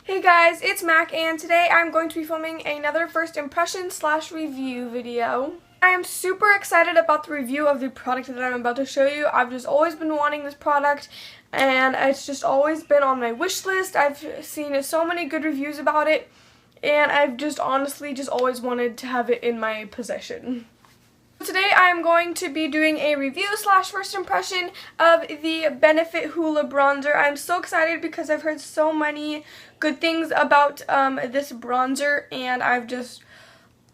Hey guys, it's Mac and today I'm going to be filming another first impression / review video. I am super excited about the review of the product that I'm about to show you. I've just always been wanting this product and it's just always been on my wish list. I've seen so many good reviews about it and I've just honestly just always wanted to have it in my possession. Today I am going to be doing a review / first impression of the Benefit Hoola bronzer. I'm so excited because I've heard so many good things about this bronzer and I've just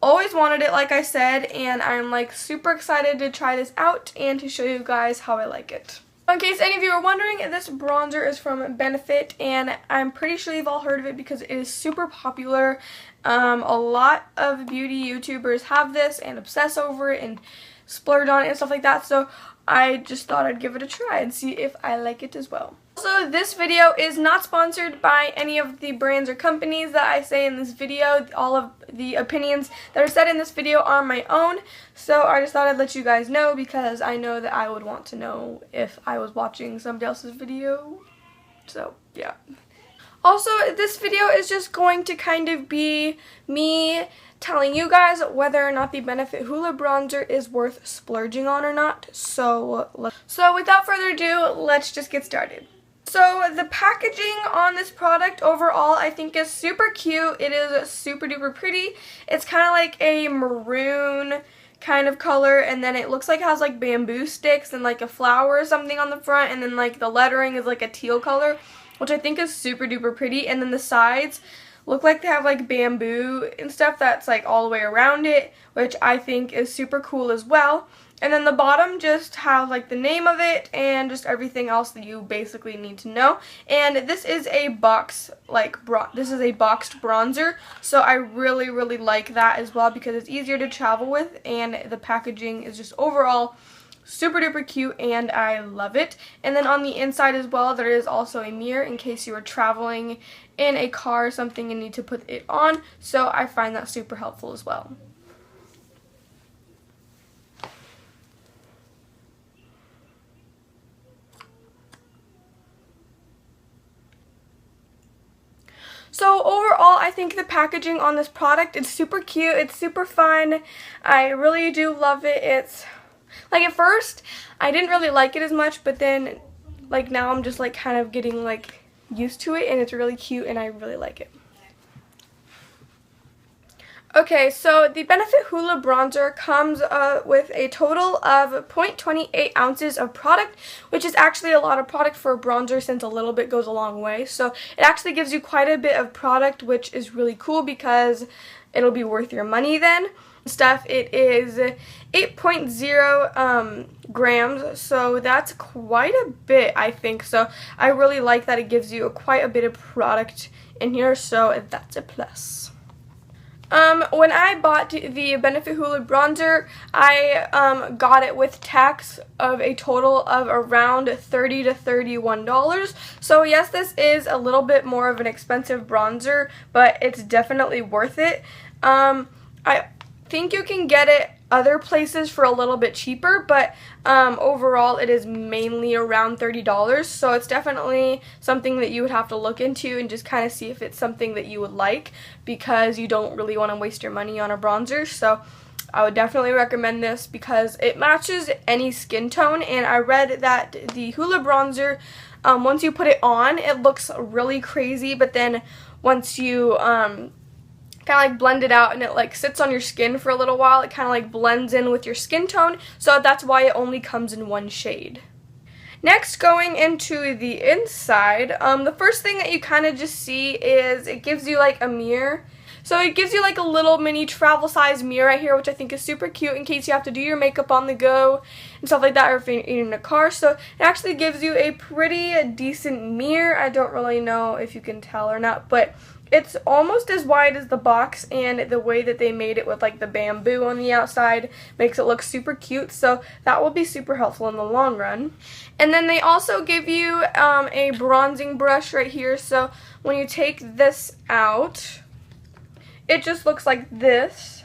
always wanted it, like I said, and I'm like super excited to try this out and to show you guys how I like it. In case any of you are wondering, this bronzer is from Benefit and I'm pretty sure you've all heard of it because it is super popular. A lot of beauty YouTubers have this and obsess over it and splurge on it and stuff like that, so I just thought I'd give it a try and see if I like it as well. Also, this video is not sponsored by any of the brands or companies that I say in this video. All of the opinions that are said in this video are my own, so I just thought I'd let you guys know because I know that I would want to know if I was watching somebody else's video. So, yeah. Also, this video is just going to kind of be me telling you guys whether or not the Benefit Hoola bronzer is worth splurging on or not. So without further ado, let's just get started. So the packaging on this product overall I think is super cute. It is super duper pretty. It's kind of like a maroon kind of color, and then it looks like it has like bamboo sticks and like a flower or something on the front, and then like the lettering is like a teal color, which I think is super duper pretty. And then the sides look like they have like bamboo and stuff that's like all the way around it, which I think is super cool as well. And then the bottom just has like the name of it and just everything else that you basically need to know. And this is a boxed bronzer, so I really like that as well because it's easier to travel with and the packaging is just overall super duper cute and I love it. And then on the inside as well, there is also a mirror in case you are traveling in a car or something and need to put it on, so I find that super helpful as well. So overall, I think the packaging on this product is super cute. It's super fun. I really do love it. It's like at first I didn't really like it as much, but then like now I'm just like kind of getting like used to it and it's really cute and I really like it. Okay, so the Benefit Hoola bronzer comes with a total of 0.28 ounces of product, which is actually a lot of product for a bronzer since a little bit goes a long way. So it actually gives you quite a bit of product, which is really cool because it'll be worth your money then. Stuff, it is 8.0 grams, so that's quite a bit, I think. So I really like that it gives you quite a bit of product in here, so that's a plus. When I bought the Benefit Hoola bronzer, I got it with tax of a total of around $30 to $31. So yes, this is a little bit more of an expensive bronzer, but it's definitely worth it. I think you can get it other places for a little bit cheaper, but overall it is mainly around $30, so it's definitely something that you would have to look into and just kind of see if it's something that you would like, because you don't really want to waste your money on a bronzer. So I would definitely recommend this because it matches any skin tone, and I read that the Hoola bronzer, once you put it on, it looks really crazy, but then once you kind of like blend it out and it like sits on your skin for a little while, it kind of like blends in with your skin tone, so that's why it only comes in one shade. Next, going into the inside, the first thing that you kind of just see is it gives you like a mirror. So it gives you like a little mini travel size mirror right here, which I think is super cute in case you have to do your makeup on the go and stuff like that, or if you're in a car. So it actually gives you a pretty decent mirror. I don't really know if you can tell or not, but it's almost as wide as the box, and the way that they made it with like the bamboo on the outside makes it look super cute, so that will be super helpful in the long run. And then they also give you a bronzing brush right here, so when you take this out, it just looks like this,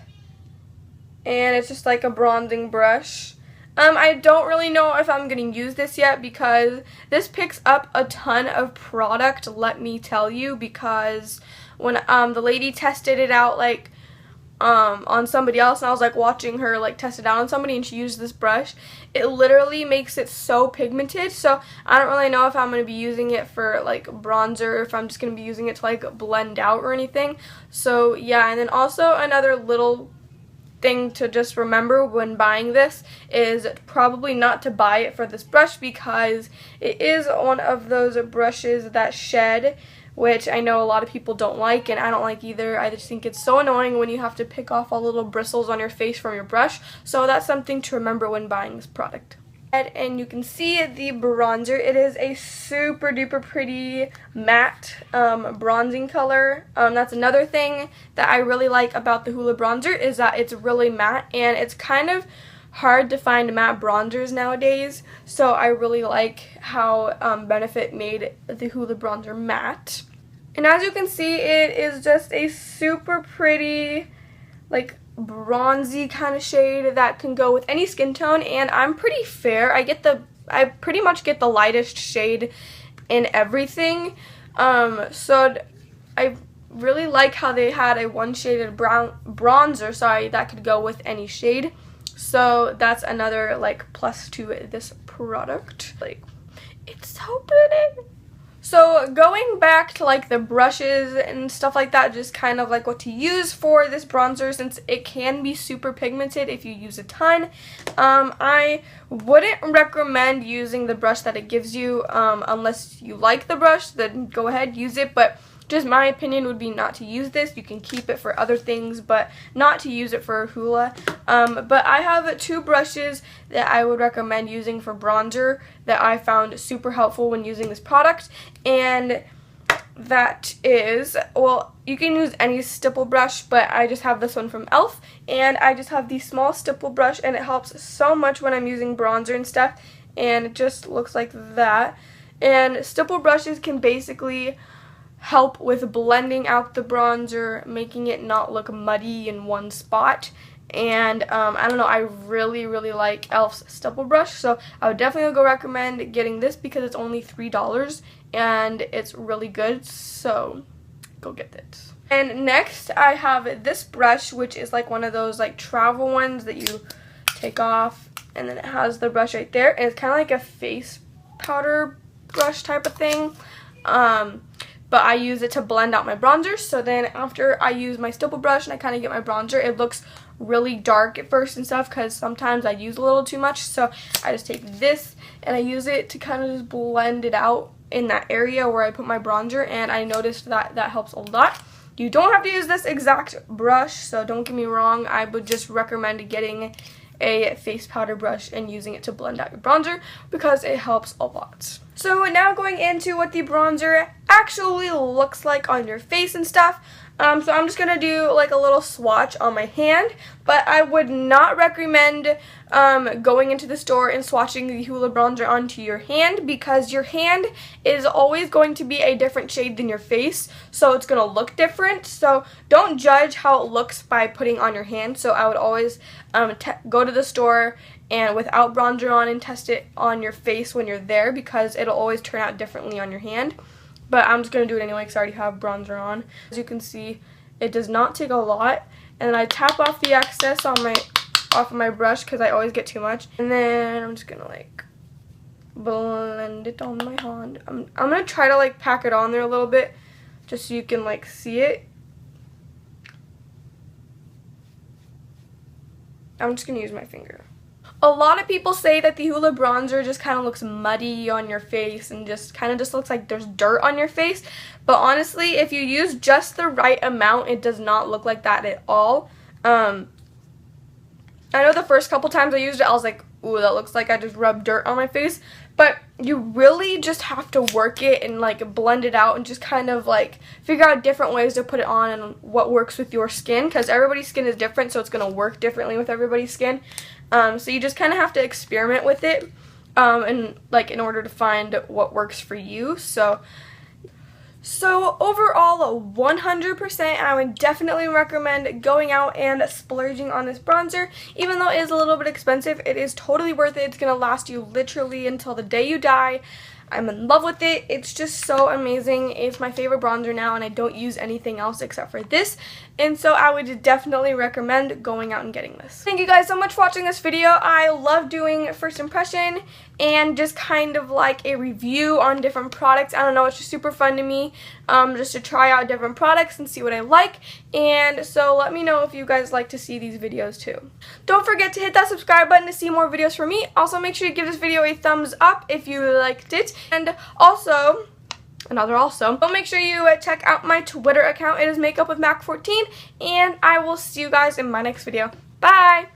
and it's just like a bronzing brush. I don't really know if I'm going to use this yet because this picks up a ton of product, let me tell you, because when the lady tested it out like on somebody else, and I was like watching her like test it out on somebody, and she used this brush, it literally makes it so pigmented. So I don't really know if I'm going to be using it for like bronzer, or if I'm just going to be using it to like blend out or anything. So yeah, and then also another little thing to just remember when buying this is probably not to buy it for this brush, because it is one of those brushes that shed, which I know a lot of people don't like, and I don't like either. I just think it's so annoying when you have to pick off all the little bristles on your face from your brush. So that's something to remember when buying this product. And you can see the bronzer. It is a super duper pretty matte bronzing color. That's another thing that I really like about the Hoola bronzer, is that it's really matte, and it's kind of hard to find matte bronzers nowadays. So I really like how Benefit made the Hoola bronzer matte. And as you can see, it is just a super pretty, like, bronzy kind of shade that can go with any skin tone, and I'm pretty fair. I pretty much get the lightest shade in everything. So I really like how they had a one shaded bronzer, that could go with any shade. So that's another like plus to this product. Like, it's so pretty. So going back to like the brushes and stuff like that, just kind of like what to use for this bronzer, since it can be super pigmented if you use a ton. I wouldn't recommend using the brush that it gives you unless you like the brush, then go ahead, use it. But just my opinion would be not to use this. You can keep it for other things, but not to use it for Hoola. But I have two brushes that I would recommend using for bronzer that I found super helpful when using this product, and that is, well, you can use any stipple brush, but I just have this one from e.l.f. and I just have the small stipple brush, and it helps so much when I'm using bronzer and stuff, and it just looks like that. And stipple brushes can basically help with blending out the bronzer, making it not look muddy in one spot. And I don't know, I really like e.l.f.'s stipple brush, so I would definitely go recommend getting this because it's only $3 and it's really good, so go get it. And next I have this brush, which is like one of those like travel ones that you take off, and then it has the brush right there, and it's kind of like a face powder brush type of thing. But I use it to blend out my bronzer. So then after I use my stipple brush and I kind of get my bronzer, it looks really dark at first and stuff because sometimes I use a little too much. So I just take this and I use it to kind of just blend it out in that area where I put my bronzer, and I noticed that that helps a lot. You don't have to use this exact brush, so don't get me wrong. I would just recommend getting a face powder brush and using it to blend out your bronzer because it helps a lot. So now going into what the bronzer actually looks like on your face and stuff. So I'm just going to do like a little swatch on my hand, but I would not recommend going into the store and swatching the Hoola bronzer onto your hand, because your hand is always going to be a different shade than your face, so it's going to look different. So don't judge how it looks by putting on your hand. So I would always go to the store and without bronzer on and test it on your face when you're there, because it'll always turn out differently on your hand. But I'm just going to do it anyway because I already have bronzer on. As you can see, it does not take a lot. And then I tap off the excess on off of my brush because I always get too much. And then I'm just going to like blend it on my hand. I'm going to try to like pack it on there a little bit just so you can like see it. I'm just going to use my finger. A lot of people say that the Hoola bronzer just kind of looks muddy on your face and just kind of just looks like there's dirt on your face. But honestly, if you use just the right amount, it does not look like that at all. I know the first couple times I used it, I was like, ooh, that looks like I just rubbed dirt on my face. But you really just have to work it and like blend it out and just kind of like figure out different ways to put it on and what works with your skin, because everybody's skin is different, so it's going to work differently with everybody's skin. So you just kind of have to experiment with it and like in order to find what works for you. So So overall, 100%, I would definitely recommend going out and splurging on this bronzer. Even though it is a little bit expensive, it is totally worth it. It's going to last you literally until the day you die. I'm in love with it. It's just so amazing. It's my favorite bronzer now, and I don't use anything else except for this. And so I would definitely recommend going out and getting this. Thank you guys so much for watching this video. I love doing first impression and just kind of like a review on different products. I don't know, it's just super fun to me just to try out different products and see what I like. And so let me know if you guys like to see these videos too. Don't forget to hit that subscribe button to see more videos from me. Also, make sure you give this video a thumbs up if you liked it. And also, don't make sure you check out my Twitter account. It is makeupwithmac14, and I will see you guys in my next video. Bye!